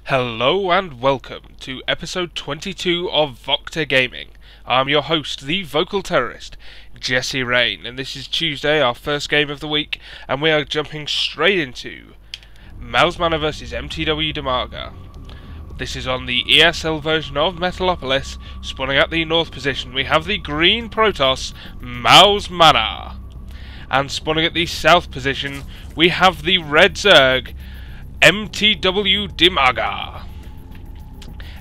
Hello and welcome to episode 22 of VocTer Gaming. I'm your host, the vocal terrorist, Jesse Rain, and this is Tuesday, our first game of the week, and we are jumping straight into mouz.MaNa vs mTwDIMAGA. This is on the ESL version of Metalopolis. Spawning at the north position, we have the green Protoss, mouz.MaNa. And spawning at the south position, we have the red Zerg, mTwDIMAGA.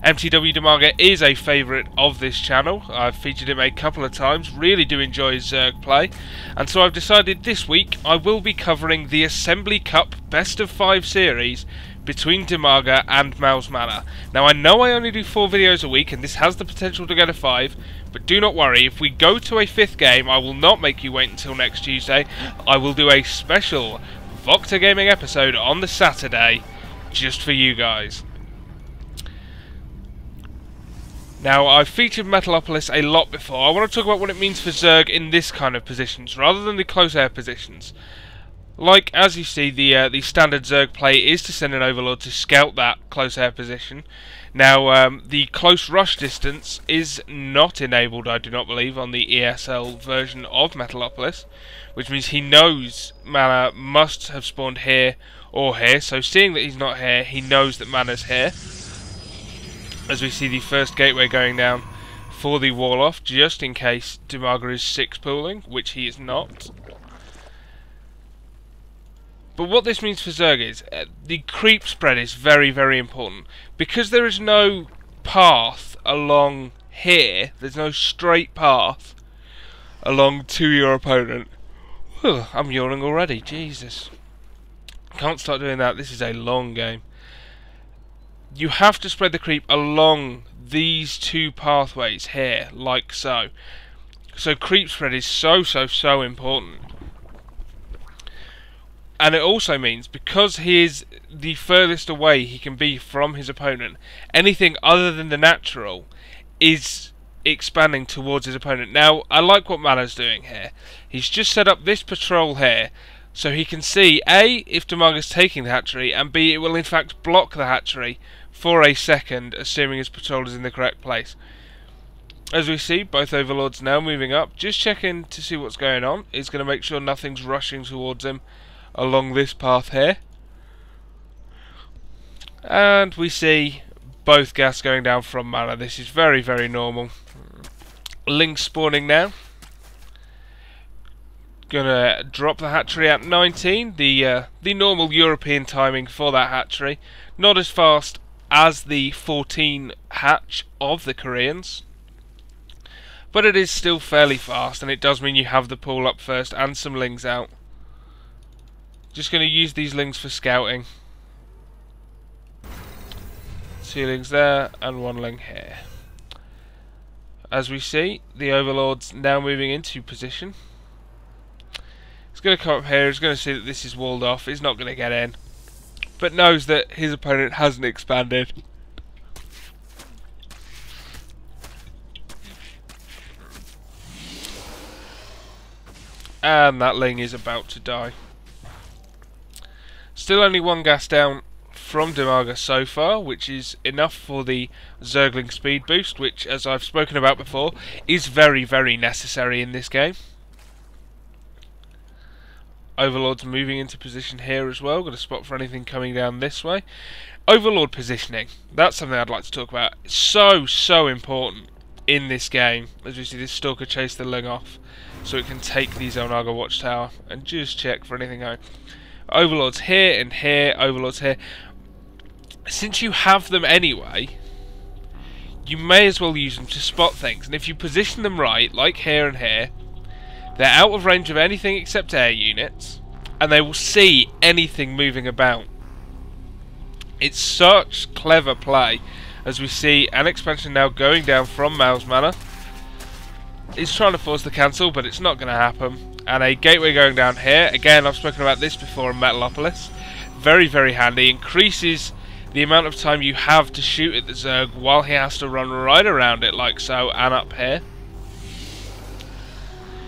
mTwDIMAGA is a favourite of this channel. I've featured him a couple of times, really do enjoy his Zerg play, and so I've decided this week I will be covering the Assembly Cup Best of 5 series between DIMAGA and mouz.MaNa. Now I know I only do 4 videos a week and this has the potential to go to 5, but do not worry, if we go to a 5th game I will not make you wait until next Tuesday. I will do a special VocTer Gaming episode on the Saturday just for you guys. Now, I've featured Metalopolis a lot before. I want to talk about what it means for Zerg in this kind of positions, rather than the close air positions. Like, as you see, the standard Zerg play is to send an Overlord to scout that close air position. Now, the close rush distance is not enabled, I do not believe, on the ESL version of Metalopolis, which means he knows MaNa must have spawned here or here, so seeing that he's not here, he knows that MaNa's here. As we see the first gateway going down for the wall off, just in case DIMAGA is 6 pooling, which he is not. But what this means for Zerg is, the creep spread is very, very important. Because there is no path along here, there's no straight path along to your opponent. Whew, I'm yawning already, Jesus. Can't start doing that, this is a long game. You have to spread the creep along these 2 pathways here, like so. So creep spread is so important. And it also means, because he is the furthest away he can be from his opponent, anything other than the natural is expanding towards his opponent. Now, I like what MaNa's doing here. He's just set up this patrol here, so he can see, A, if DIMAGA's taking the hatchery, and B, it will in fact block the hatchery for a second, assuming his patrol is in the correct place. As we see, both Overlords now moving up, just checking to see what's going on. He's going to make sure nothing's rushing towards him along this path here. And we see both gas going down from MaNa. This is very, very normal. Link spawning now. Gonna drop the hatchery at 19, the normal European timing for that hatchery. Not as fast as the 14 hatch of the Koreans, but it is still fairly fast, and it does mean you have the pool up first and some lings out. Just going to use these lings for scouting. 2 lings there and 1 ling here. As we see, the Overlord's now moving into position. He's going to come up here, he's going to see that this is walled off, he's not going to get in, but knows that his opponent hasn't expanded. And that ling is about to die. Still only 1 gas down from DIMAGA so far, which is enough for the Zergling speed boost, which, as I've spoken about before, is very, very necessary in this game. Overlord's moving into position here as well. Got a spot for anything coming down this way. Overlord positioning. That's something I'd like to talk about. It's so important in this game. As we see, this Stalker chase the ling off, so it can take the Zelnaga watchtower and just check for anything going. Overlords here and here. Overlords here. Since you have them anyway, you may as well use them to spot things. And if you position them right, like here and here, they're out of range of anything except air units, and they will see anything moving about. It's such clever play, as we see an expansion now going down from mouz.MaNa. He's trying to force the cancel, but it's not going to happen. And a gateway going down here. Again, I've spoken about this before in Metalopolis. Very, very handy. Increases the amount of time you have to shoot at the Zerg while he has to run right around it, like so, and up here.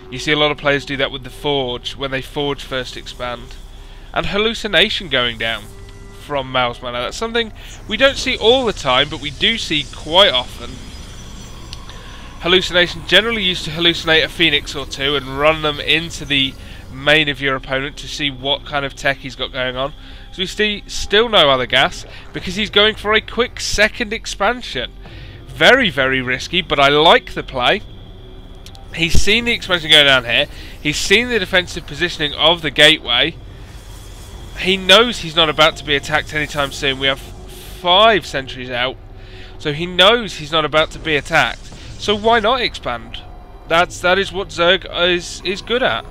You see a lot of players do that with the Forge, when they Forge first expand. And Hallucination going down from mouz.MaNa. That's something we don't see all the time, but we do see quite often. Hallucination, generally used to hallucinate a phoenix or two and run them into the main of your opponent to see what kind of tech he's got going on. So we see still no other gas because he's going for a quick second expansion. Very, very risky, but I like the play. He's seen the expansion go down here. He's seen the defensive positioning of the gateway. He knows he's not about to be attacked anytime soon. We have 5 sentries out, so he knows he's not about to be attacked. So why not expand? That is what Zerg is good at.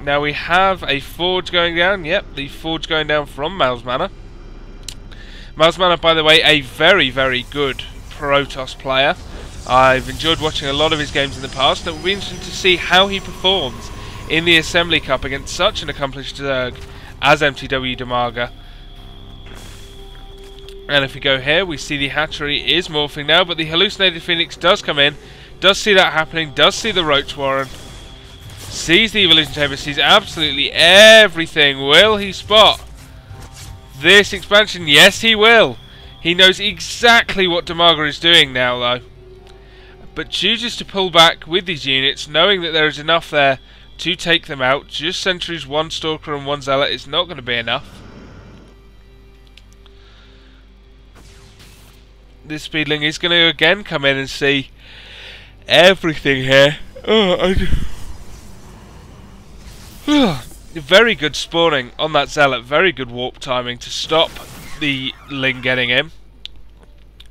Now we have a forge going down. Yep, the forge going down from mouz.MaNa. mouz.MaNa, by the way, a very, very good Protoss player. I've enjoyed watching a lot of his games in the past. It will be interesting to see how he performs in the Assembly Cup against such an accomplished Zerg as mTwDIMAGA. And if we go here, we see the hatchery is morphing now, but the hallucinated phoenix does come in, does see that happening, does see the roach warren, sees the evolution chamber, sees absolutely everything. Will he spot this expansion? Yes, he will. He knows exactly what Dimaga is doing now, though, but chooses to pull back with these units, knowing that there is enough there to take them out. Just sentries, 1 stalker and 1 zealot is not going to be enough. This speedling is going to again come in and see everything here. Very good spawning on that zealot. Very good warp timing to stop the Ling getting in.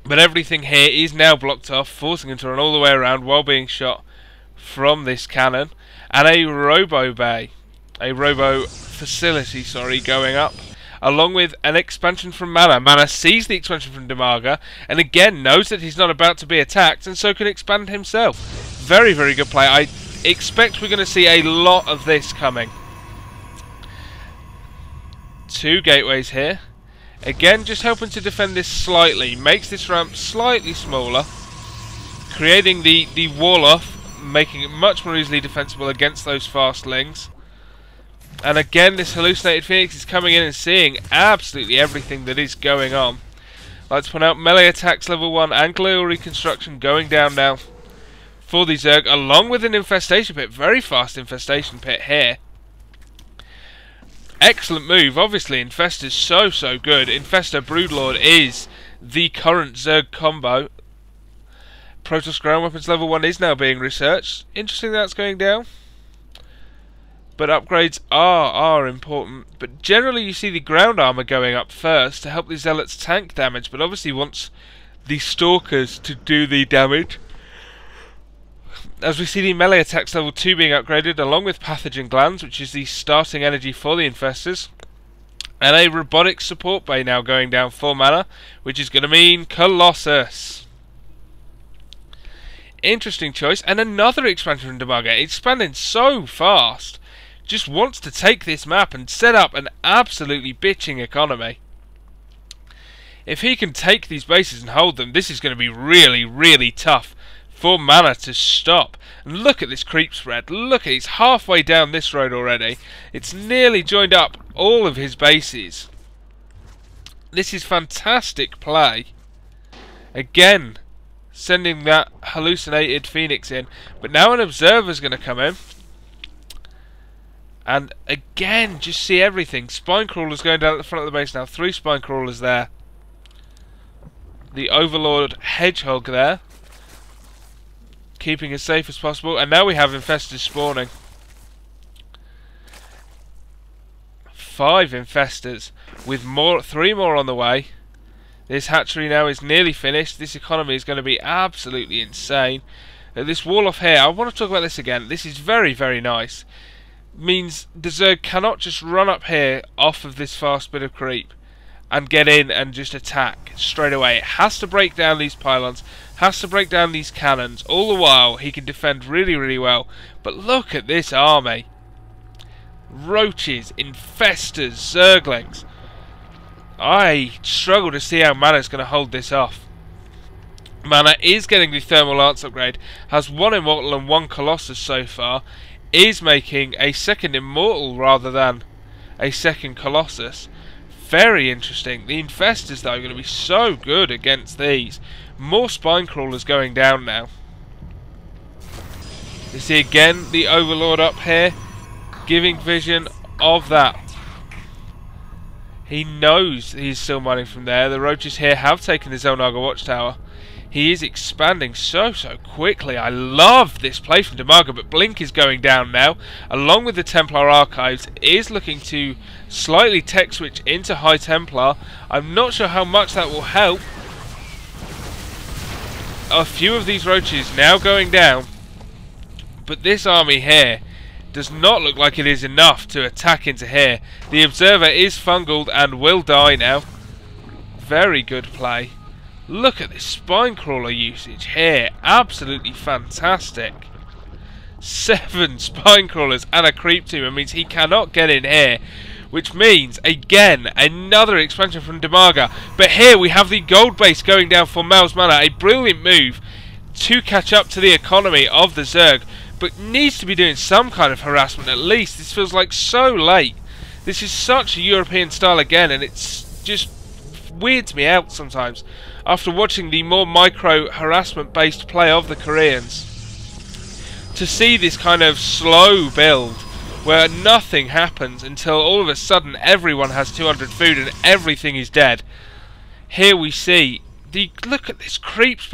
But everything here is now blocked off, forcing him to run all the way around while being shot from this cannon. And a robo bay, a robo facility, sorry, going up, along with an expansion from MaNa. MaNa sees the expansion from Dimaga and again knows that he's not about to be attacked and so can expand himself. Very, very good play. I expect we're going to see a lot of this coming. 2 gateways here. Again, just helping to defend this slightly. Makes this ramp slightly smaller, creating the wall off, making it much more easily defensible against those fastlings. And again, this hallucinated phoenix is coming in and seeing absolutely everything that is going on. Let's point out melee attacks level 1 and glial reconstruction going down now for the Zerg, along with an infestation pit. Very fast infestation pit here. Excellent move. Obviously, Infestor's so good. Infestor Broodlord is the current Zerg combo. Protoss ground weapons level 1 is now being researched. Interesting that's going down. But upgrades are important. But generally you see the ground armor going up first to help the zealots tank damage, but obviously wants the stalkers to do the damage. As we see the melee attacks level 2 being upgraded, along with pathogen glands, which is the starting energy for the infestors. And a robotics support bay now going down for MaNa, which is going to mean Colossus. Interesting choice. And another expansion from Dimaga, expanding so fast. Just wants to take this map and set up an absolutely bitching economy. If he can take these bases and hold them, this is going to be really tough for MaNa to stop. And look at this creep spread. Look, it's halfway down this road already. It's nearly joined up all of his bases. This is fantastic play. Again, sending that hallucinated phoenix in. But now an observer's going to come in. And again, just see everything. Spine crawlers going down at the front of the base now. 3 spine crawlers there. The Overlord Hedgehog there, keeping as safe as possible. And now we have infestors spawning. 5 infestors with 3 more on the way. This hatchery now is nearly finished. This economy is going to be absolutely insane. This wall off here, I want to talk about this again. This is very nice. Means the Zerg cannot just run up here off of this fast bit of creep and get in and just attack straight away. It has to break down these pylons, has to break down these cannons. All the while he can defend really well. But look at this army. Roaches, infestors, Zerglings. I struggle to see how MaNa's going to hold this off. MaNa is getting the thermal lance upgrade, has 1 immortal and 1 colossus so far, is making a second immortal rather than a second colossus. Very interesting. The infestors, though, are going to be so good against these. More spine crawlers going down now. You see again the Overlord up here, giving vision of that. He knows he's still mining from there. The roaches here have taken the Xel'Naga watchtower. He is expanding so quickly. I love this play from DIMAGA, but Blink is going down now, along with the Templar Archives. Is looking to slightly tech switch into High Templar. I'm not sure how much that will help. A few of these roaches now going down, but this army here does not look like it is enough to attack into here. The Observer is fungled and will die now. Very good play. Look at this spine crawler usage here. Absolutely fantastic. 7 spine crawlers and a creep tumor means he cannot get in here, which means, again, another expansion from DIMAGA. But here we have the gold base going down for mouz.MaNa. A brilliant move to catch up to the economy of the Zerg, but needs to be doing some kind of harassment at least. This feels like so late. This is such a European style again, and it's just weirds me out sometimes after watching the more micro harassment based play of the Koreans. To see this kind of slow build where nothing happens until all of a sudden everyone has 200 food and everything is dead. Here we see look at this creep spread.